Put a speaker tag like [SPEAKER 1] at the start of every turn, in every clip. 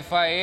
[SPEAKER 1] FIA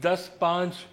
[SPEAKER 2] 10-5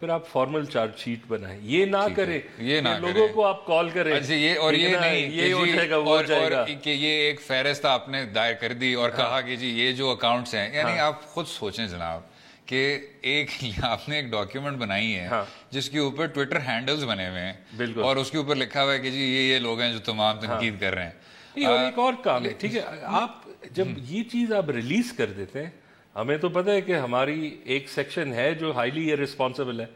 [SPEAKER 2] پھر آپ formal charge sheet بنائیں. یہ نہ کریں
[SPEAKER 1] یہ نہ
[SPEAKER 2] لوگوں کو آپ کال کریں
[SPEAKER 1] یہ اور یہ نہیں
[SPEAKER 2] یہ ہو جائے گا وہ ہو جائے گا
[SPEAKER 1] کہ یہ ایک فہرست آپ نے دائر کر دی اور کہا کہ جی یہ جو اکاؤنٹس ہیں. یعنی آپ خود سوچیں جناب کہ ایک آپ نے ایک ڈاکیومنٹ بنائی ہے جس کے اوپر ٹویٹر ہینڈلز بنے ہوئے ہیں اور اس کے اوپر لکھا ہوا ہے کہ جی یہ لوگ ہیں جو تمام تنقید کر رہے ہیں.
[SPEAKER 2] اور ایک اور کام ہے ٹھیک ہے, آپ جب یہ چیز آپ ریلیز کر دیتے ہیں, ہمیں تو پتہ ہے کہ ہماری ایک سیکشن ہے جو ہائیلی ارسپانسبل ہے.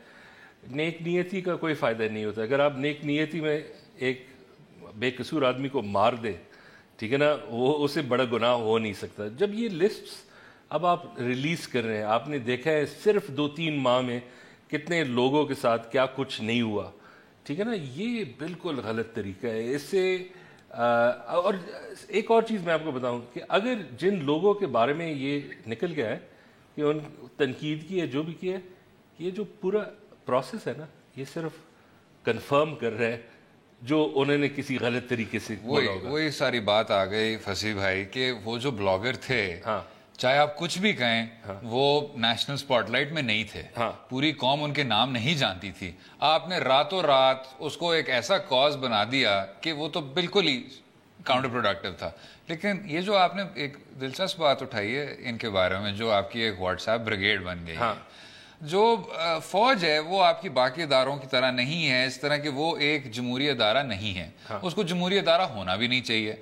[SPEAKER 2] نیک نیتی کا کوئی فائدہ نہیں ہوتا. اگر آپ نیک نیتی میں ایک بے قصور آدمی کو مار دیں, ٹھیک ہے نا, وہ اسے بڑا گناہ ہو نہیں سکتا. جب یہ لسٹس اب آپ ریلیز کر رہے ہیں, آپ نے دیکھا ہے صرف 2-3 ماہ میں کتنے لوگوں کے ساتھ کیا کچھ نہیں ہوا, ٹھیک ہے نا, یہ بالکل غلط طریقہ ہے. اس سے اور ایک اور چیز میں آپ کو بتاؤں کہ اگر جن لوگوں کے بارے میں یہ نکل گیا ہے کہ ان تنقید کی ہے جو بھی کی ہے, یہ جو پورا پروسیس ہے نا, یہ صرف کنفرم کر رہا ہے جو انہوں نے کسی غلط طریقے سے
[SPEAKER 1] وہی ساری بات آ گئی فصیح بھائی کہ وہ جو بلاگر تھے چاہے آپ کچھ بھی کہیں وہ نیشنل سپاٹ لائٹ میں نہیں تھے, پوری قوم ان کے نام نہیں جانتی تھی. آپ نے راتوں رات اس کو ایک ایسا کاز بنا دیا کہ وہ تو بالکل ہی کاؤنٹر پروڈکٹیو تھا. لیکن یہ جو آپ نے ایک دلچسپ بات اٹھائی ہے ان کے بارے میں, جو آپ کی ایک واٹس ایپ بریگیڈ بن گئی ہے, جو فوج ہے وہ آپ کی باقی اداروں کی طرح نہیں ہے, اس طرح کہ وہ ایک جمہوری ادارہ نہیں ہے. اس کو جمہوری ادارہ ہونا بھی نہیں چاہیے.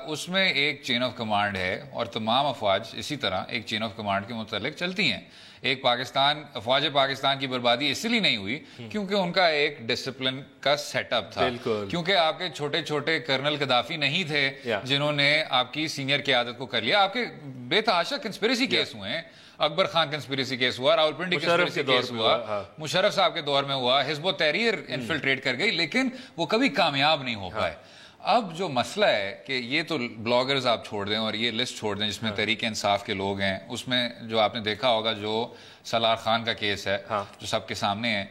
[SPEAKER 1] اس میں ایک چین آف کمانڈ ہے اور تمام افواج اسی طرح ایک چین آف کمانڈ کے متعلق چلتی ہیں. ایک افواج پاکستان کی بربادی اس لیے نہیں ہوئی کیونکہ ان کا ایک ڈسپلن کا سیٹ اپ تھا, کیونکہ آپ کے چھوٹے چھوٹے کرنل قذافی نہیں تھے جنہوں نے آپ کی سینئر قیادت کو کر لیا. آپ کے بے تحاشا کنسپریسی کیس ہوئے ہیں, اکبر خان کنسپریسی کیس ہوا, راولپنڈی کنسپریسی کیس ہوا, مشرف صاحب کے دور میں ہوا, حزب التحریر انفلٹریٹ کر گئی, لیکن وہ کبھی کامیاب نہیں ہو پائے. اب جو مسئلہ ہے کہ یہ تو بلاگرز آپ چھوڑ دیں اور یہ لسٹ چھوڑ دیں جس میں تحریک انصاف کے لوگ ہیں, اس میں جو آپ نے دیکھا ہوگا جو سالار خان کا کیس ہے جو سب کے سامنے ہے,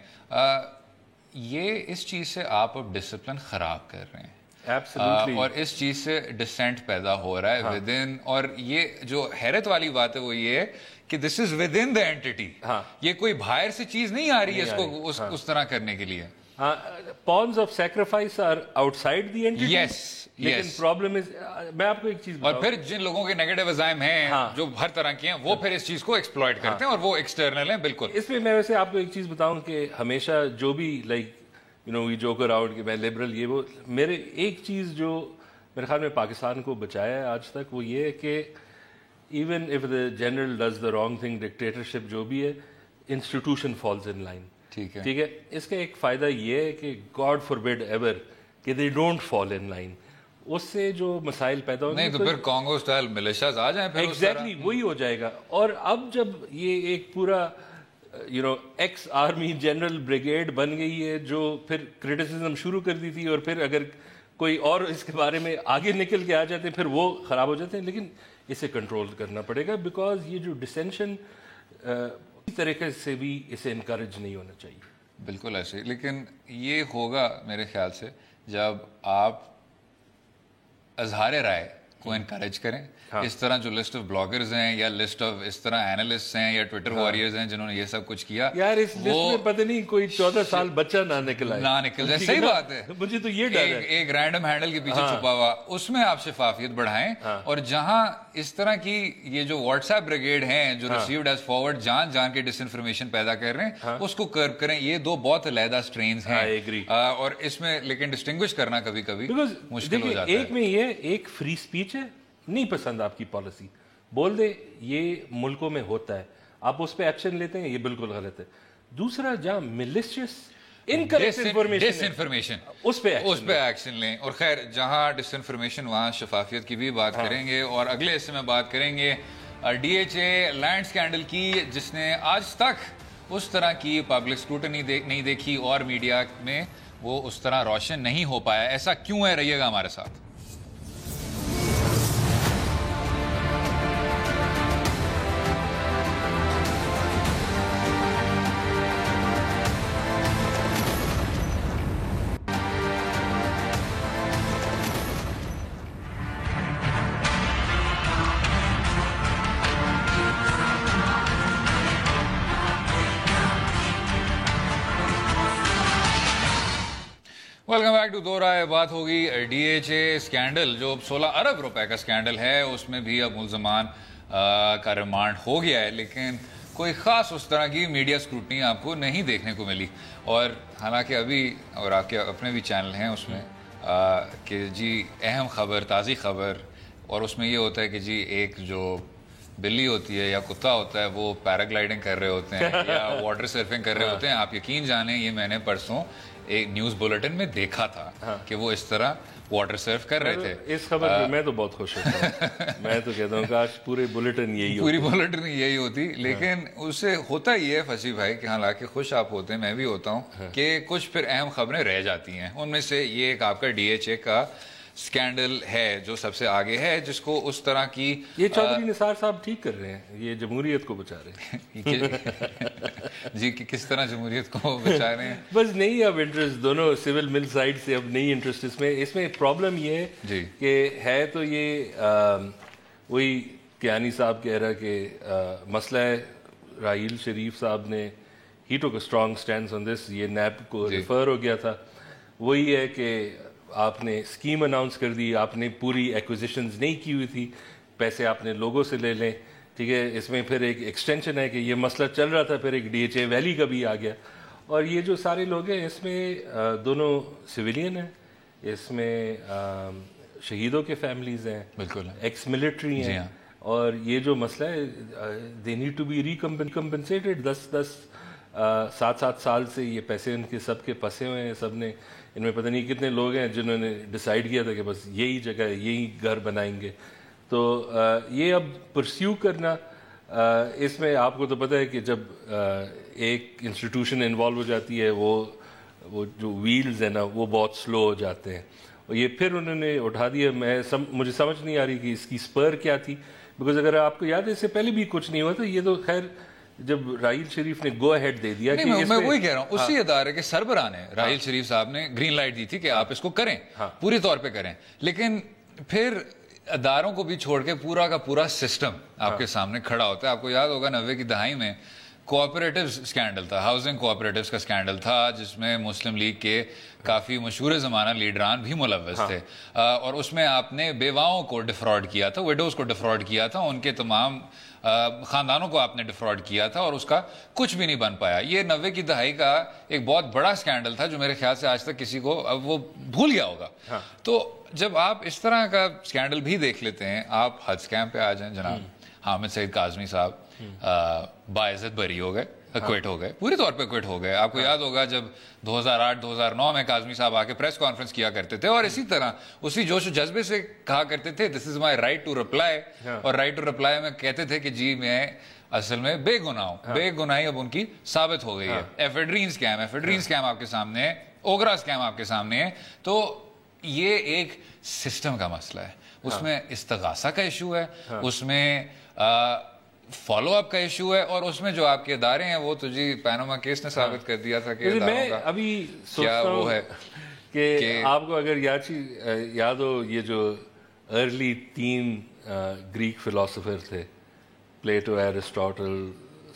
[SPEAKER 1] یہ اس چیز سے آپ اب ڈسپلن خراب کر رہے ہیں اور اس چیز سے ڈسینٹ پیدا ہو رہا ہے ود ان. اور یہ جو حیرت والی بات ہے وہ یہ ہے کہ دس is with in the entity, یہ کوئی باہر سے چیز نہیں آ رہی ہے اس کو اس طرح کرنے کے لیے.
[SPEAKER 2] pawns of sacrifice are outside the entity.
[SPEAKER 1] Yes.
[SPEAKER 2] لیکن پرابلم از, میں آپ کو ایک چیز
[SPEAKER 1] اور پھر جن لوگوں کے نیگیٹو عزائم ہیں جو ہر طرح کے ہیں وہ پھر اس چیز کو ایکسپلوئٹ کرتے ہیں اور وہ ایکسٹرنل ہیں. بالکل.
[SPEAKER 2] اس میں میں ویسے آپ کو ایک چیز بتاؤں کہ ہمیشہ جو بھی لائک وی جوک اراؤنڈ کہ میں لبرل یہ وہ, میرے ایک چیز جو میرے خیال میں پاکستان کو بچایا ہے آج تک وہ یہ ہے کہ even if the general does the wrong thing, dictatorship جو بھی ہے, انسٹیٹیوشن فالز ان لائن. ٹھیک ہے, اس کا ایک فائدہ یہ ہے کہ گاڈ فاربڈ ایور کہ they don't fall in line, اس سے جو مسائل پیدا ہوں گے
[SPEAKER 1] نہیں تو پھر کانگو سٹائل ملیشیاز آ جائیں, پھر
[SPEAKER 2] ایگزیکٹلی وہی ہو جائے گا. اور اب جب یہ ایک پورا ایکس آرمی جنرل بریگیڈ بن گئی ہے جو پھر کرٹیسزم شروع کر دی تھی, اور پھر اگر کوئی اور اس کے بارے میں آگے نکل کے آ جاتے ہیں پھر وہ خراب ہو جاتے ہیں. لیکن اسے کنٹرول کرنا پڑے گا بیکاز یہ جو ڈسینشن اس طریقے سے بھی اسے انکریج نہیں ہونا چاہیے.
[SPEAKER 1] بالکل ایسے, لیکن یہ ہوگا میرے خیال سے جب آپ اظہار رائے کو انکریج کریں. اس طرح جو لسٹ آف بلاگرز ہیں یا لسٹ آف اس طرح اینالسٹ ہیں یا ٹویٹر واریئرز ہیں جنہوں نے یہ سب کچھ کیا,
[SPEAKER 2] یار اس لسٹ میں پتہ نہیں کوئی 14 سال بچہ نہ نکل
[SPEAKER 1] جائے. صحیح بات ہے,
[SPEAKER 2] مجھے تو یہ ڈر ہے
[SPEAKER 1] ایک رینڈم ہینڈل کے پیچھے چھپا ہوا, اس میں آپ شفافیت بڑھائیں. اور جہاں اس طرح کی یہ جو واٹس ایپ بریگیڈ ہیں جو ریسیوڈ ایز فارورڈ جان کے ڈس انفارمیشن پیدا کر رہے ہیں اس کو کرب کریں. یہ دو بہت علیحدہ سٹرینز ہیں اور اس میں لیکن ڈسٹنگوش کرنا کبھی کبھی مشکل ہو جاتا ہے.
[SPEAKER 2] ایک میں یہ ایک فری اسپیچ ہے, نہیں پسند آپ کی پالیسی بول دے, یہ ملکوں میں ہوتا ہے, آپ اس پہ ایکشن لیتے ہیں, یہ بالکل غلط ہے. دوسرا جہاں ملیشیس ڈس انفارمیشن اس پہ
[SPEAKER 1] ایکشن لیں. اور خیر جہاں ڈس انفارمیشن وہاں شفافیت کی بھی بات کریں گے. اور اگلے حصے میں بات کریں گے D H A land scandal کی, جس نے آج تک اس طرح کی پبلک اسکروٹنی نہیں دیکھی اور میڈیا میں وہ اس طرح روشن نہیں ہو پایا. ایسا کیوں ہے, رہیے گا ہمارے ساتھ. ویلکم بیک ٹو دو رائے. بات ہوگی ڈی ایچ اے اسکینڈل, جو 16 ارب روپے کا اسکینڈل ہے. اس میں بھی اب ملزمان کا ریمانڈ ہو گیا ہے, لیکن کوئی خاص اس طرح کی میڈیا اسکروٹنی آپ کو نہیں دیکھنے کو ملی. اور حالانکہ ابھی, اور آپ کے اپنے بھی چینل ہیں اس میں, کہ جی اہم خبر, تازی خبر, اور اس میں یہ ہوتا ہے کہ جی ایک جو بلی ہوتی ہے یا کتا ہوتا ہے وہ پیراگلائڈنگ کر رہے ہوتے ہیں یا واٹر سرفنگ کر رہے ہوتے ہیں. آپ یقین جانیں, یہ میں نے پرسوں ایک نیوز بلیٹن میں دیکھا تھا کہ وہ اس طرح واٹر سرف کر رہے تھے.
[SPEAKER 2] اس خبر پہ میں تو بہت خوش ہوتا ہوں. میں تو کہتا ہوں کاش پوری بلیٹن
[SPEAKER 1] یہی ہوتی. لیکن اس سے ہوتا یہ ہے فصیح بھائی کہ حالانکہ خوش آپ ہوتے ہیں, میں بھی ہوتا ہوں, کہ کچھ پھر اہم خبریں رہ جاتی ہیں. ان میں سے یہ ایک آپ کا ڈی ایچ اے کا اسکینڈل ہے جو سب سے آگے ہے, جس کو اس طرح کی
[SPEAKER 2] یہ چودھری نثار صاحب ٹھیک کر رہے ہیں, یہ جمہوریت کو بچا رہے
[SPEAKER 1] ہیں. جی کس طرح جمہوریت کو بچا رہے ہیں؟
[SPEAKER 2] بس نہیں, اب انٹرسٹ دونوں سول مل سائڈ سے اب نہیں انٹرسٹ. اس میں پرابلم یہ ہے
[SPEAKER 1] جی
[SPEAKER 2] کہ ہے تو یہ وہی کیانی صاحب کہہ رہا کہ مسئلہ ہے. راحیل شریف صاحب نے ہی ٹوک اے اسٹرانگ اسٹینڈ آن دس, یہ نیب کو ریفر ہو گیا تھا. وہی ہے کہ آپ نے اسکیم اناؤنس کر دی, آپ نے پوری ایکوزیشنز نہیں کی ہوئی تھی, پیسے آپ نے لوگوں سے لے لیں, ٹھیک ہے. اس میں پھر ایک ایکسٹینشن ہے کہ یہ مسئلہ چل رہا تھا, پھر ایک ڈی ایچ اے ویلی کا بھی آ گیا. اور یہ جو سارے لوگ ہیں اس میں دونوں سویلین ہیں, اس میں شہیدوں کے فیملیز ہیں,
[SPEAKER 1] بالکل
[SPEAKER 2] ایکس ملٹری ہیں, اور یہ جو مسئلہ ہے دے نیڈ ٹو بی ریکمپنسیٹڈ. 7 سال سے یہ پیسے ان کے سب کے پھنسے ہوئے ہیں. سب نے, ان میں پتہ نہیں کتنے لوگ ہیں جنہوں نے ڈیسائیڈ کیا تھا کہ بس یہی جگہ ہے, یہی گھر بنائیں گے. تو یہ اب پرسیو کرنا, اس میں آپ کو تو پتہ ہے کہ جب ایک انسٹیٹیوشن انوالو ہو جاتی ہے, وہ جو ویلز ہیں نا وہ بہت سلو ہو جاتے ہیں. اور یہ پھر انہوں نے اٹھا دیا. مجھے سمجھ نہیں آ رہی کہ اس کی سپر کیا تھی, بیکاز اگر آپ کو یاد ہے اس سے پہلے بھی کچھ نہیں ہوا تھا. یہ تو خیر جب راحیل شریف نے گو ہیڈ دے دیا,
[SPEAKER 1] میں وہی کہہ رہا ہوں, اسی ادارے کے سربراہ نے, راحیل شریف صاحب نے گرین لائٹ دی تھی کہ آپ اس کو کریں, پوری طور پہ کریں. لیکن پھر اداروں کو بھی چھوڑ کے پورا کا پورا سسٹم آپ کے سامنے کھڑا ہوتا ہے. آپ کو یاد ہوگا 90 کی دہائی میں کوآپریٹیوز اسکینڈل تھا, ہاؤسنگ کوآپریٹیوز کا اسکینڈل تھا, جس میں مسلم لیگ کے کافی مشہور زمانہ لیڈران بھی ملوث تھے. اور اس میں آپ نے بیواؤں کو ڈیفراڈ کیا تھا, ویڈوز کو ڈیفراڈ کیا تھا, ان کے تمام خاندانوں کو آپ نے ڈیفراڈ کیا تھا, اور اس کا کچھ بھی نہیں بن پایا. یہ 90 کی دہائی کا ایک بہت بڑا اسکینڈل تھا جو میرے خیال سے آج تک کسی کو اب وہ بھول گیا ہوگا. تو جب آپ اس طرح کا اسکینڈل بھی دیکھ لیتے ہیں, آپ حج کیمپ پہ آ جائیں, جناب حامد سعید کاظمی صاحب باعزت بری ہو گئے, اکویٹ ہو گئے, پوری طور پہ اکویٹ ہو گئے. آپ کو یاد ہوگا جب 2008-2009 میں کاظمی صاحب آ کے پریس کانفرنس کیا کرتے تھے, اور اسی طرح اسی جوش و جذبے سے کہا کرتے تھے دس از مائی رائٹ ٹو رپلائی, اور رائٹ ٹو رپلائی میں کہتے تھے کہ جی میں اصل میں بے گناہ ہوں. بے گناہی اب ان کی ثابت ہو گئی ہے. ایفیڈرین اسکیم آپ کے سامنے ہے, اوگرا اسکیم آپ کے سامنے ہے. تو یہ ایک سسٹم کا مسئلہ ہے, اس میں استغاثہ کا ایشو ہے, اس میں فالو اپ کا ایشو ہے, اور اس میں جو آپ کے ادارے ہیں وہ تو جی پیناما کیس نے ثابت کر دیا تھا کہ
[SPEAKER 2] میں ابھی
[SPEAKER 1] کیا وہ ہے
[SPEAKER 2] کہ آپ کو اگر یاد ہو, یہ جو ارلی 3 گریک فلاسفر تھے, پلیٹو, ایرسٹاٹل,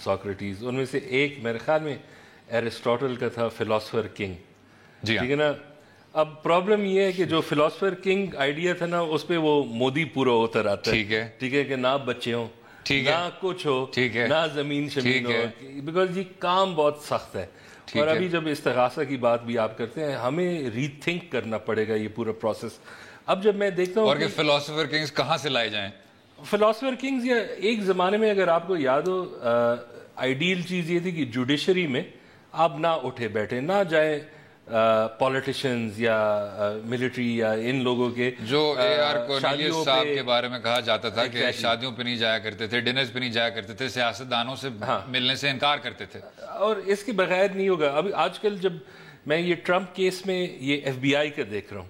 [SPEAKER 2] ساکریٹیز, ان میں سے ایک میرے خیال میں ایرسٹاٹل کا تھا فلاسفر کنگ,
[SPEAKER 1] جی
[SPEAKER 2] ٹھیک ہے نا. اب پرابلم یہ ہے کہ جو فلاسفر کنگ آئیڈیا تھا نا, اس پہ وہ مودی پورا اتر آتا ہے, ٹھیک ہے, کہ نہ بچے ہوں, نہ کچھ ہو, نہ زمین شمین ہو, بیکاز یہ کام بہت سخت ہے. اور ابھی جب استغاثہ کی بات بھی آپ کرتے ہیں, ہمیں ری تھنک کرنا پڑے گا یہ پورا پروسیس. اب جب میں دیکھتا ہوں,
[SPEAKER 1] اور کہ فلاسفر کنگز کہاں سے لائے جائیں.
[SPEAKER 2] فلاسفر کنگز, یا ایک زمانے میں اگر آپ کو یاد ہو, آئیڈیل چیز یہ تھی کہ جوڈیشری میں آپ نہ اٹھے بیٹھے, نہ جائیں پولیٹیشنز یا ملٹری یا ان لوگوں کے,
[SPEAKER 1] جو اے آر کورنیلیس صاحب کے بارے میں کہا جاتا تھا کہ شادیوں پہ نہیں جایا کرتے تھے, ڈنرز پہ نہیں جایا کرتے تھے, سیاستدانوں سے ملنے سے انکار کرتے تھے. اور
[SPEAKER 2] اس کے بغیر نہیں ہوگا. ابھی آج کل جب میں یہ ٹرمپ کیس میں یہ ایف بی آئی کا دیکھ رہا ہوں,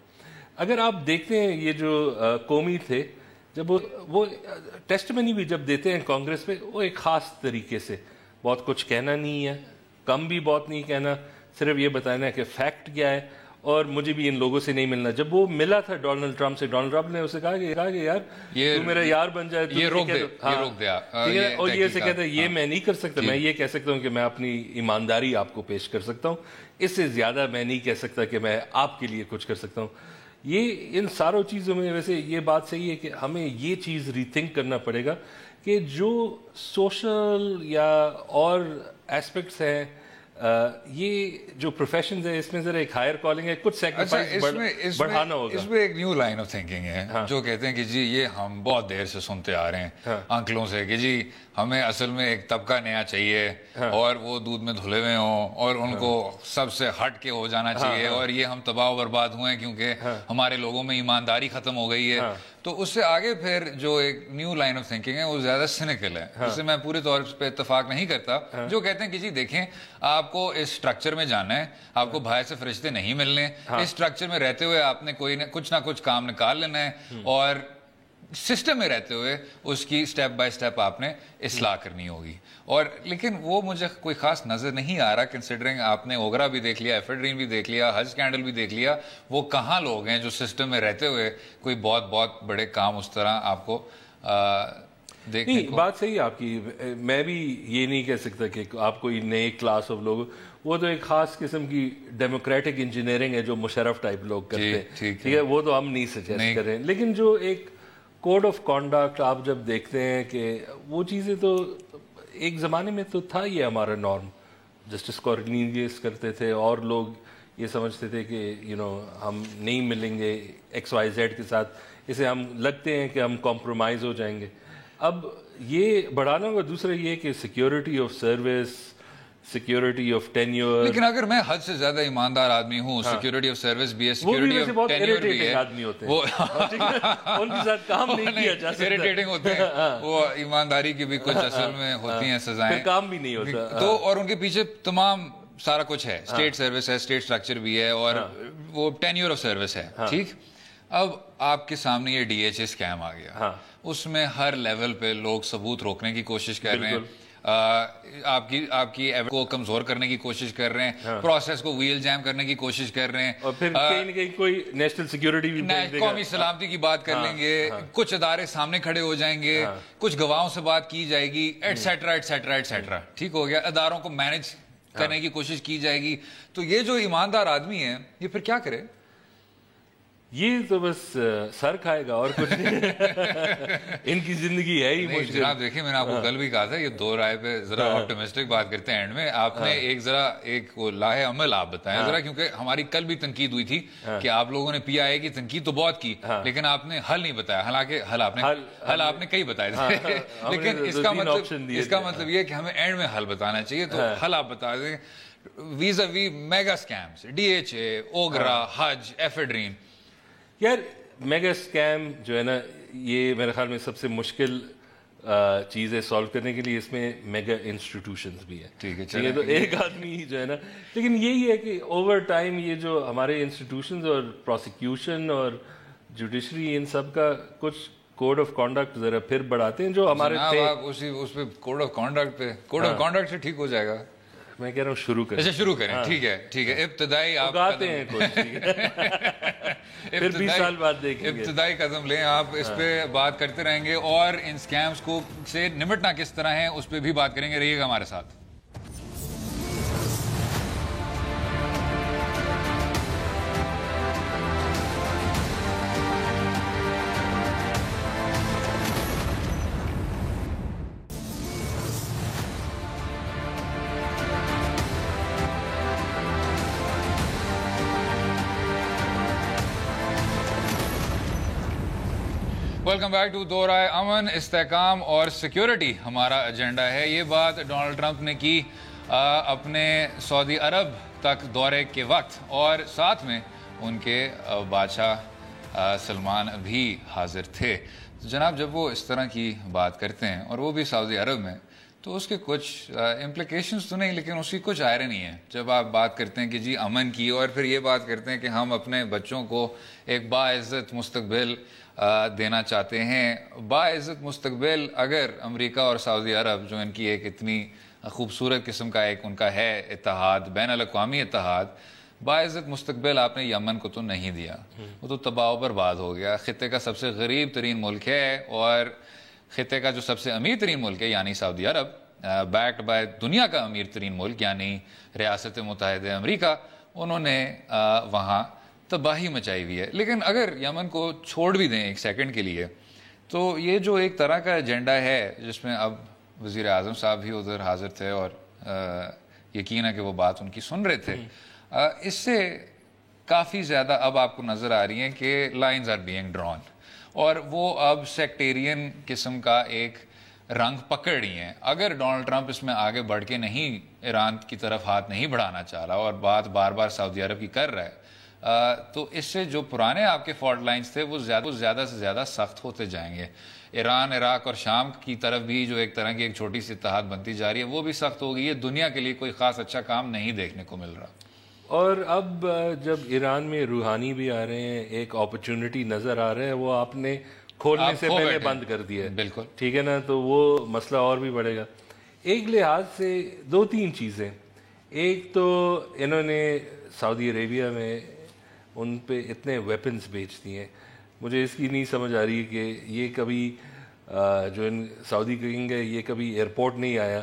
[SPEAKER 2] اگر آپ دیکھتے ہیں یہ جو قومی تھے, جب وہ ٹیسٹمنی بھی جب دیتے ہیں کانگریس پہ, وہ ایک خاص طریقے سے, بہت کچھ کہنا نہیں ہے, کم بھی بہت نہیں کہنا, صرف یہ بتانا ہے کہ فیکٹ کیا ہے, اور مجھے بھی ان لوگوں سے نہیں ملنا. جب وہ ملا تھا ڈونلڈ ٹرمپ سے, ڈونلڈ ٹرمپ نے اسے کہا کہ یار تو میرا یار بن جائے,
[SPEAKER 1] یہ روک دیا,
[SPEAKER 2] اور یہ سے کہتا ہے یہ میں نہیں کر سکتا, میں یہ کہہ سکتا ہوں کہ میں اپنی ایمانداری آپ کو پیش کر سکتا ہوں اس سے زیادہ میں نہیں کہہ سکتا کہ میں آپ کے لیے کچھ کر سکتا ہوں. یہ ان ساروں چیزوں میں ویسے یہ بات صحیح ہے کہ ہمیں یہ چیز ری تھنک کرنا پڑے گا کہ جو سوشل یا اور ایسپیکٹس ہیں, یہ جو پروفیشنز ہیں اس میں ذرا ایک ہائر کالنگ ہے, کچھ سیکریفائس بڑھانا ہوگا.
[SPEAKER 1] اس میں ایک نیو لائن آف تھنکنگ ہے جو کہتے ہیں کہ جی یہ ہم بہت دیر سے سنتے آ رہے ہیں انکلوں سے کہ جی ہمیں اصل میں ایک طبقہ نیا چاہیے اور وہ دودھ میں دھلے ہوئے ہوں اور ان کو سب سے ہٹ کے ہو جانا چاہیے, اور یہ ہم تباہ و برباد ہوئے ہیں کیونکہ ہمارے لوگوں میں ایمانداری ختم ہو گئی ہے. تو اس سے آگے پھر جو ایک نیو لائن آف تھنکنگ ہے وہ زیادہ سینیکل ہے, اس سے میں پورے طور پہ اتفاق نہیں کرتا, جو کہتے ہیں کہ جی دیکھیں آپ کو اس سٹرکچر میں جانا ہے, آپ کو بھائی سے فرشتے نہیں ملنے, اس سٹرکچر میں رہتے ہوئے آپ نے کچھ نہ کچھ کام نکال لینا ہے, اور سسٹم میں رہتے ہوئے اس کی سٹیپ بائی سٹیپ آپ نے اصلاح کرنی ہوگی. اور لیکن وہ مجھے کوئی خاص نظر نہیں آ رہا, کنسیڈرنگ آپ نے اوگرا بھی دیکھ لیا, ایفیڈرین بھی دیکھ لیا, حج اسکینڈل بھی دیکھ لیا, وہ کہاں لوگ ہیں جو سسٹم میں رہتے ہوئے کوئی بہت بہت بڑے کام اس طرح آپ کو دیکھنے کو.
[SPEAKER 2] بات صحیح ہے آپ کی, میں بھی یہ نہیں کہہ سکتا کہ آپ کوئی نئے کلاس آف لوگ, وہ تو ایک خاص قسم کی ڈیموکریٹک انجینئرنگ ہے جو مشرف ٹائپ لوگ کرتے ہیں, ٹھیک ہے, وہ تو ہم نہیں سجیسٹ کر رہے ہیں. لیکن جو ایک کوڈ آف کانڈکٹ آپ جب دیکھتے ہیں کہ وہ چیزیں تو ایک زمانے میں تو تھا یہ ہمارا نارم, جسٹس کورنیلیس کرتے تھے اور لوگ یہ سمجھتے تھے کہ ہم نہیں ملیں گے ایکس وائی زیڈ کے ساتھ, اسے ہم لگتے ہیں کہ ہم کمپرومائز ہو جائیں گے. اب یہ بڑھانا ہوگا. دوسرا یہ کہ security of service, security of tenure.
[SPEAKER 1] لیکن اگر میں حد سے زیادہ ایماندار آدمی ہوں, سیکیورٹی آف سروس بھی ہے, سیکیورٹی آف ٹینیور بھی ہے,
[SPEAKER 2] آدمی ہوتے ہیں ان کے ساتھ کام نہیں کیا جا سکتا,
[SPEAKER 1] اریٹیٹنگ ہوتے ہیں, وہ ایمانداری کی بھی کچھ اصل میں ہوتی ہیں سزائیں,
[SPEAKER 2] کام بھی نہیں ہوتا.
[SPEAKER 1] تو اور ان کے پیچھے تمام سارا کچھ ہے, اسٹیٹ سروس ہے, اسٹیٹ اسٹرکچر بھی ہے, اور وہ ٹینیور آف سروس ہے, ٹھیک. اب آپ کے سامنے یہ ڈی ایچ اے اسکیم آ گیا, اس میں ہر لیول پہ لوگ ثبوت روکنے کی کوشش کر رہے ہیں, آپ کی کو کمزور کرنے کی کوشش کر رہے ہیں, پروسیس کو ویل جیم کرنے کی کوشش کر رہے ہیں,
[SPEAKER 2] اور پھر کہیں نہ کہیں کوئی نیشنل سیکیورٹی بھی,
[SPEAKER 1] قومی سلامتی کی بات کر لیں گے, کچھ ادارے سامنے کھڑے ہو جائیں گے, کچھ گواہوں سے بات کی جائے گی, ایٹسیٹرا ایٹسیٹرا ایٹسیٹرا, ٹھیک ہو گیا, اداروں کو مینج کرنے کی کوشش کی جائے گی. تو یہ جو ایماندار آدمی ہے یہ پھر کیا کرے؟
[SPEAKER 2] یہ تو بس سر کھائے گا اور کچھ نہیں. ان کی زندگی ہے ہی مشکل.
[SPEAKER 1] جناب دیکھیں, میں نے آپ کو کل بھی کہا تھا یہ دو رائے پہ ذرا آپٹیمسٹک بات کرتے ہیں اینڈ میں. آپ نے ایک لاہے عمل آپ بتائیں ذرا, کیونکہ ہماری کل بھی تنقید ہوئی تھی کہ آپ لوگوں نے پی آئی اے کی تنقید تو بہت کی لیکن آپ نے حل نہیں بتایا, حالانکہ حل آپ نے کئی بتائے تھے, لیکن اس کا مطلب یہ کہ ہمیں اینڈ میں حل بتانا چاہیے. تو حل آپ بتا دیں ویزا وی mega schemes, D H A, OGRA, حج, ایفیڈرین.
[SPEAKER 2] یار میگا اسکیم جو ہے نا, یہ میرے خیال میں سب سے مشکل چیز ہے سالو کرنے کے لیے. اس میں میگا انسٹیٹیوشنز بھی ہیں,
[SPEAKER 1] ٹھیک ہے,
[SPEAKER 2] یہ تو ایک آدمی جو ہے نا. لیکن یہی ہے کہ اوور ٹائم یہ جو ہمارے انسٹیٹیوشنز اور پروسیکیوشن اور جوڈیشری ان سب کا کچھ کوڈ آف کانڈکٹ ذرا پھر بڑھاتے ہیں جو ہمارے
[SPEAKER 1] اس پہ کوڈ آف کانڈکٹ سے ٹھیک ہو جائے گا.
[SPEAKER 2] میں کہہ رہا ہوں شروع کریں.
[SPEAKER 1] اچھا شروع کریں, ٹھیک ہے. ابتدائی آپ
[SPEAKER 2] اگاتے ہیں کچھ, پھر 20 سال بعد دیکھیں گے.
[SPEAKER 1] ابتدائی قدم لیں آپ, اس پہ بات کرتے رہیں گے, اور ان سکیمز کو سے نمٹنا کس طرح ہے اس پہ بھی بات کریں گے. رہیے گا ہمارے ساتھ. ویلکم بیک ٹو دو رائے. امن, استحکام اور سیکیورٹی ہمارا ایجنڈا ہے. یہ بات ڈونلڈ ٹرمپ نے کی اپنے سعودی عرب تک دورے کے وقت, اور ساتھ میں ان کے بادشاہ سلمان بھی حاضر تھے. جناب جب وہ اس طرح کی بات کرتے ہیں اور وہ بھی سعودی عرب میں, تو اس کے کچھ امپلیکیشنز تو نہیں لیکن اس کی کچھ آئرنی ہے. جب آپ بات کرتے ہیں کہ جی امن کی, اور پھر یہ بات کرتے ہیں کہ ہم اپنے بچوں کو ایک باعزت مستقبل دینا چاہتے ہیں. باعزت مستقبل اگر امریکہ اور سعودی عرب, جو ان کی ایک اتنی خوبصورت قسم کا ایک ان کا ہے اتحاد, بین الاقوامی اتحاد, باعزت مستقبل آپ نے یمن کو تو نہیں دیا, وہ تو تباہ و برباد ہو گیا. خطے کا سب سے غریب ترین ملک ہے, اور خطے کا جو سب سے امیر ترین ملک ہے یعنی سعودی عرب, بیکڈ بائی دنیا کا امیر ترین ملک یعنی ریاست متحدہ امریکہ, انہوں نے وہاں تباہی مچائی ہوئی ہے. لیکن اگر یمن کو چھوڑ بھی دیں ایک سیکنڈ کے لیے, تو یہ جو ایک طرح کا ایجنڈا ہے جس میں اب وزیر اعظم صاحب بھی ادھر حاضر تھے اور یقین ہے کہ وہ بات ان کی سن رہے تھے, اس سے کافی زیادہ اب آپ کو نظر آ رہی ہیں کہ لائنز آر بینگ ڈران, اور وہ اب سیکٹیرین قسم کا ایک رنگ پکڑ رہی ہیں. اگر ڈونلڈ ٹرمپ اس میں آگے بڑھ کے نہیں ایران کی طرف ہاتھ نہیں بڑھانا چاہ رہا اور بات بار بار سعودی عرب کی کر رہا ہے, تو اس سے جو پرانے آپ کے فالٹ لائنز تھے وہ زیادہ سے زیادہ سخت ہوتے جائیں گے. ایران, عراق اور شام کی طرف بھی جو ایک طرح کی ایک چھوٹی سی اتحاد بنتی جا رہی ہے وہ بھی سخت ہوگی. یہ دنیا کے لیے کوئی خاص اچھا کام نہیں دیکھنے کو مل رہا.
[SPEAKER 2] اور اب جب ایران میں روحانی بھی آ رہے ہیں, ایک اپرچونٹی نظر آ رہا ہے, وہ آپ نے کھولنے سے پہلے بند کر دیا ہے.
[SPEAKER 1] بالکل
[SPEAKER 2] ٹھیک ہے نا, تو وہ مسئلہ اور بھی بڑھے گا. ایک لحاظ سے 2-3 چیزیں. ایک تو انہوں نے سعودی عربیہ میں ان پہ اتنے ویپنز بیچ دیے ہیں, مجھے اس کی نہیں سمجھ آ رہی کہ یہ کبھی جو ان سعودی کنگ ہے یہ کبھی ایئرپورٹ نہیں آیا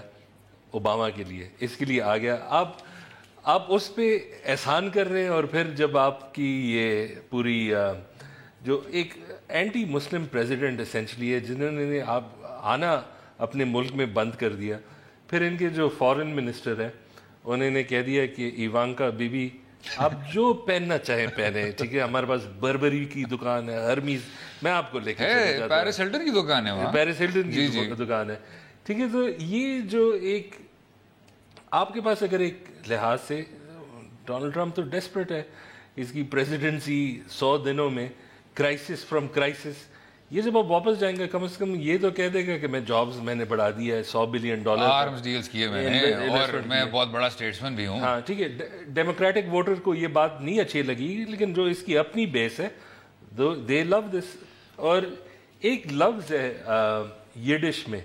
[SPEAKER 2] اوباما کے لیے, اس کے لیے آ گیا. آپ اس پہ احسان کر رہے ہیں, اور پھر جب آپ کی یہ پوری جو ایک اینٹی مسلم پریزیڈنٹ اسینشلی ہے جنہوں نے آپ آنا اپنے ملک میں بند کر دیا, پھر ان کے جو فارن منسٹر ہیں انہوں نے کہہ دیا کہ ایوانکا بی بی آپ جو پہننا چاہیں پہنے, ٹھیک ہے, ہمارے پاس بربری کی دکان ہے, ہرمیز, میں آپ کو لے کے
[SPEAKER 1] پیرس ہلٹن کی دکان ہے وہاں,
[SPEAKER 2] پیرس ہلٹن کی دکان ہے, ٹھیک ہے. تو یہ جو ایک آپ کے پاس اگر ایک لحاظ سے ڈونلڈ ٹرمپ تو ڈیسپریٹ ہے, اس کی پریزیڈنسی 100 دنوں میں کرائسس فرام کرائسس. یہ جب آپ واپس جائیں گے کم از کم یہ تو کہہ دے گا کہ میں جابز میں نے بڑھا دیا ہے, $100 بلین
[SPEAKER 1] آرمز ڈیلز کیے میں نے, اور میں بہت بڑا اسٹیٹسمین بھی ہوں.
[SPEAKER 2] ہاں ٹھیک ہے, ڈیموکریٹک ووٹر کو یہ بات نہیں اچھی لگی, لیکن جو اس کی اپنی بیس ہے دے لو دس. اور ایک لفظ ہے یڈش میں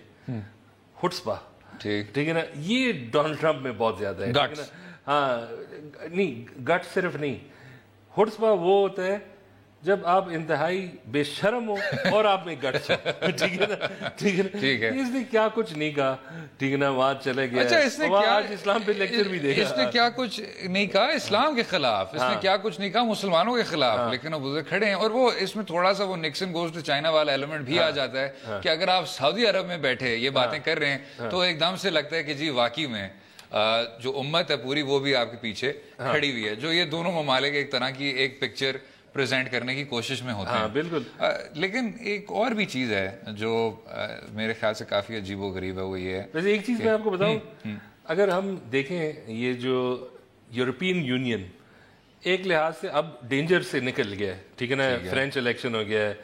[SPEAKER 2] خطبہ, ٹھیک ہے نا, یہ ڈونلڈ ٹرمپ میں بہت زیادہ ہے. ہاں نہیں, گٹ صرف نہیں, خطبہ وہ ہوتا ہے جب آپ انتہائی بے شرم ہو اور آپ میں گٹس ہو, ٹھیک ہے نا, ٹھیک ہے. اس نے کیا کچھ نہیں کہا, ٹھیک ہے نا, وہاں چلے گیا.
[SPEAKER 1] اچھا, اس نے کیا
[SPEAKER 2] اسلام پہ لیکچر بھی دے گا,
[SPEAKER 1] اس نے کیا کچھ نہیں کہا اسلام کے خلاف, اس نے کیا کچھ نہیں کہا مسلمانوں کے خلاف, لیکن اب ادھر کھڑے ہیں. اور وہ اس میں تھوڑا سا وہ نکسن گوز ٹو چائنا والا ایلیمنٹ بھی آ جاتا ہے کہ اگر آپ سعودی عرب میں بیٹھے یہ باتیں کر رہے ہیں تو ایک دم سے لگتا ہے کہ جی واقعی میں جو امت ہے پوری وہ بھی آپ کے پیچھے کھڑی ہوئی ہے. جو یہ دونوں ممالک ایک طرح کی ایک پکچر پریزنٹ کرنے کی کوشش میں ہوتے ہیں.
[SPEAKER 2] بالکل.
[SPEAKER 1] لیکن ایک اور بھی چیز ہے جو میرے خیال سے کافی عجیب و غریب ہے, وہ یہ ہے.
[SPEAKER 2] ویسے ایک چیز میں آپ کو بتاؤں, اگر ہم دیکھیں یہ جو یورپین یونین ایک لحاظ سے اب ڈینجر سے نکل گیا ہے, ٹھیک ہے نا, فرینچ الیکشن ہو گیا ہے,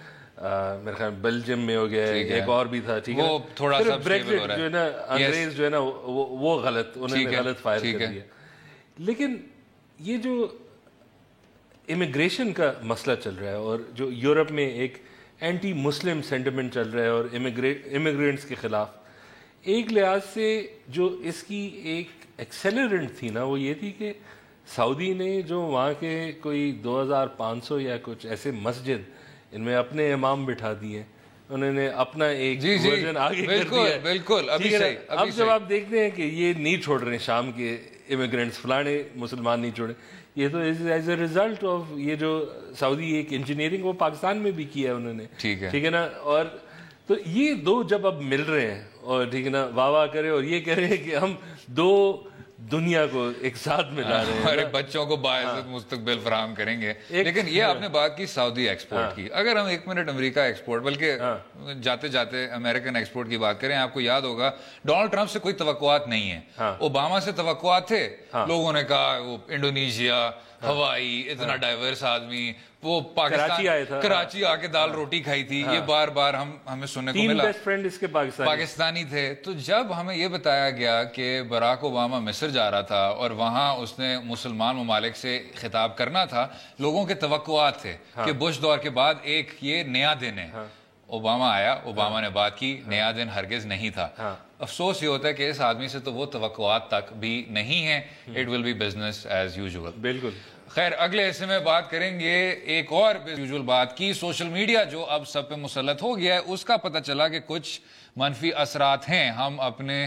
[SPEAKER 2] میرے خیال بیلجیم میں ہو گیا ہے, ایک اور بھی تھا, ٹھیک ہے,
[SPEAKER 1] وہ تھوڑا سا
[SPEAKER 2] بریگزٹ جو ہے نا, انگریز جو ہے نا وہ غلط, انہوں نے غلط فائر کر دیا. لیکن یہ جو امیگریشن کا مسئلہ چل رہا ہے اور جو یورپ میں ایک اینٹی مسلم سینٹیمنٹ چل رہا ہے اور امیگرینٹس کے خلاف, ایک لحاظ سے جو اس کی ایک ایکسیلرنٹ تھی نا وہ یہ تھی کہ سعودی نے جو وہاں کے کوئی 2500 یا کچھ ایسے مسجد ان میں اپنے امام بٹھا دیے, انہوں نے اپنا ایک ورژن آگے کر دیا ہے.
[SPEAKER 1] بالکل.
[SPEAKER 2] اب جب آپ دیکھتے ہیں کہ یہ نہیں چھوڑ رہے شام کے امیگرینٹس, فلانے مسلمان نہیں چھوڑے, یہ تو ایز اے ریزلٹ آف یہ جو سعودی ایک انجینئرنگ وہ پاکستان میں بھی کیا ہے انہوں نے, ٹھیک ہے نا. اور تو یہ دو جب اب مل رہے ہیں اور ٹھیک ہے نا واہ واہ کرے اور یہ کہہ رہے ہیں کہ ہم دو دنیا کو ایک ساتھ ملا رہے ہیں,
[SPEAKER 1] ہمارے بچوں کو باعزت مستقبل فراہم کریں گے. لیکن یہ آپ نے بات کی سعودی ایکسپورٹ کی, اگر ہم 1 منٹ امریکہ ایکسپورٹ بلکہ جاتے جاتے امریکن ایکسپورٹ کی بات کریں, آپ کو یاد ہوگا ڈونلڈ ٹرمپ سے کوئی توقعات نہیں ہیں, اوباما سے توقعات تھے. لوگوں نے کہا وہ انڈونیشیا, ہوائی, اتنا ڈائیورس آدمی, وہ پاکستان کراچی آ کے دال روٹی کھائی تھی, یہ بار بار ہمیں سننے کو ملا.
[SPEAKER 2] بیسٹ فرینڈ اس کے
[SPEAKER 1] پاکستانی تھے. تو جب ہمیں یہ بتایا گیا کہ براک اوباما مصر جا رہا تھا اور وہاں اس نے مسلمان ممالک سے خطاب کرنا تھا, لوگوں کے توقعات تھے کہ بش دور کے بعد ایک یہ نیا دن ہے. اوباما آیا, اوباما نے بات کی, نیا دن ہرگز نہیں تھا. افسوس یہ ہوتا ہے کہ اس آدمی سے تو وہ توقعات تک بھی نہیں ہیں. It will be business as usual.
[SPEAKER 2] بالکل.
[SPEAKER 1] خیر, اگلے حصے میں بات کریں گے ایک اور یوزول بات کی, سوشل میڈیا جو اب سب پہ مسلط ہو گیا ہے, اس کا پتہ چلا کہ کچھ منفی اثرات ہیں. ہم اپنے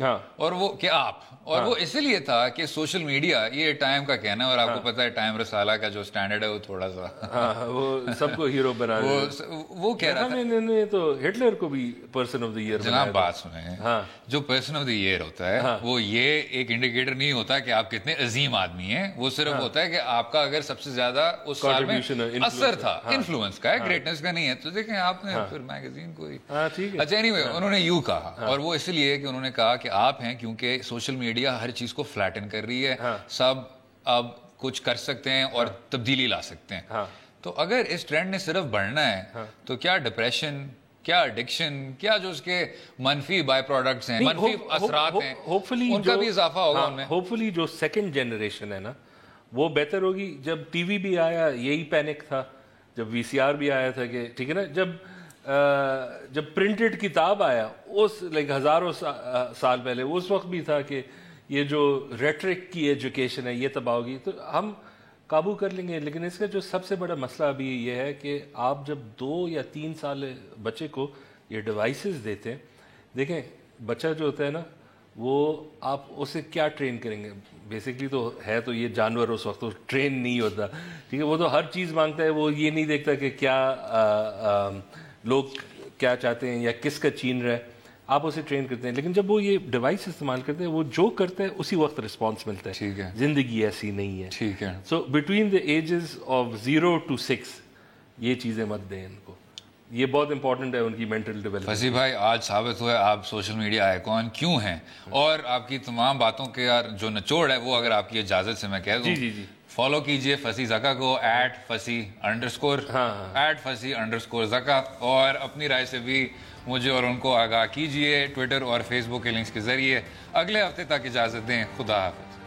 [SPEAKER 2] ہاں
[SPEAKER 1] اور وہ کہ آپ اور وہ اسی لیے تھا کہ سوشل میڈیا یہ ٹائم کا کہنا ہے اور آپ کو پتا ہے ٹائم رسالہ کا جو سٹینڈرڈ ہے وہ تھوڑا سا
[SPEAKER 2] ہاں وہ سب کو ہیرو بنا
[SPEAKER 1] وہ کہہ رہا تھا
[SPEAKER 2] انہوں نے تو ہٹلر کو بھی پرسن آف دی ایئر
[SPEAKER 1] جناب بات سنیں جو پرسن آف دی ایئر ہوتا ہے وہ یہ ایک انڈیکیٹر نہیں ہوتا کہ آپ کتنے عظیم آدمی ہیں, وہ صرف ہوتا ہے کہ آپ کا اگر سب سے زیادہ اس سال میں اثر تھا, انفلوئنس کا ہے, گریٹنس کا نہیں ہے. تو دیکھیں آپ نے پھر میگزین کو اچھا اینی وے انہوں نے یوں کہا, اور وہ اس لیے کہ انہوں نے کہا کہ آپ ہیں کیونکہ سوشل میڈیا ہر چیز کو فلیٹن کر رہی ہے, سب اب کچھ کر سکتے ہیں اور تبدیلی لا سکتے ہیں. تو اگر اس ٹرینڈ نے صرف بڑھنا ہے تو کیا ڈپریشن, کیا ایڈکشن, کیا جو اس کے منفی بائی پروڈکٹس ہیں, منفی اثرات ہیں, ان کا بھی اضافہ ہوگا ان میں.
[SPEAKER 2] ہوپ فلی جو سیکنڈ جنریشن ہے نا وہ بہتر ہوگی. جب ٹی وی بھی آیا یہی پینک تھا, جب وی سی آر بھی آیا تھا کہ ٹھیک ہے نا, جب پرنٹڈ کتاب آیا اس ہزاروں سال پہلے اس وقت بھی تھا کہ یہ جو ریٹرک کی ایجوکیشن ہے یہ تباہ ہوگی. تو ہم قابو کر لیں گے, لیکن اس کا جو سب سے بڑا مسئلہ ابھی یہ ہے کہ آپ جب 2 یا 3 سال بچے کو یہ ڈیوائسز دیتے ہیں, دیکھیں بچہ جو ہوتا ہے نا وہ آپ اسے کیا ٹرین کریں گے, بیسکلی تو ہے تو یہ جانور اس وقت تو ٹرین نہیں ہوتا, ٹھیک ہے, وہ تو ہر چیز مانگتا ہے, وہ یہ نہیں دیکھتا کہ کیا لوگ کیا چاہتے ہیں یا کس کا چھین رہا ہے, آپ اسے ٹرین کرتے ہیں. لیکن جب وہ یہ ڈیوائس استعمال کرتے ہیں وہ جو کرتا ہے اسی وقت رسپانس ملتا ہے.
[SPEAKER 1] ٹھیک ہے,
[SPEAKER 2] زندگی ایسی نہیں ہے.
[SPEAKER 1] ٹھیک ہے.
[SPEAKER 2] So between the ages of 0 to 6 یہ چیزیں مت دیں ان کو, یہ بہت امپورٹنٹ ہے ان کی مینٹل ڈیولپمنٹ.
[SPEAKER 1] فصیح بھائی آج ثابت ہوا ہے آپ سوشل میڈیا آئیکن کیوں ہیں, اور آپ کی تمام باتوں کے جو نچوڑ ہے وہ اگر آپ کی اجازت سے میں کہہ دوں,
[SPEAKER 2] جی
[SPEAKER 1] فالو کیجئے فصیح زکا کو @فصیح_زکا, اور اپنی رائے سے بھی مجھے اور ان کو آگاہ کیجئے ٹویٹر اور فیس بک کے لنکس کے ذریعے. اگلے ہفتے تک اجازت دیں, خدا حافظ.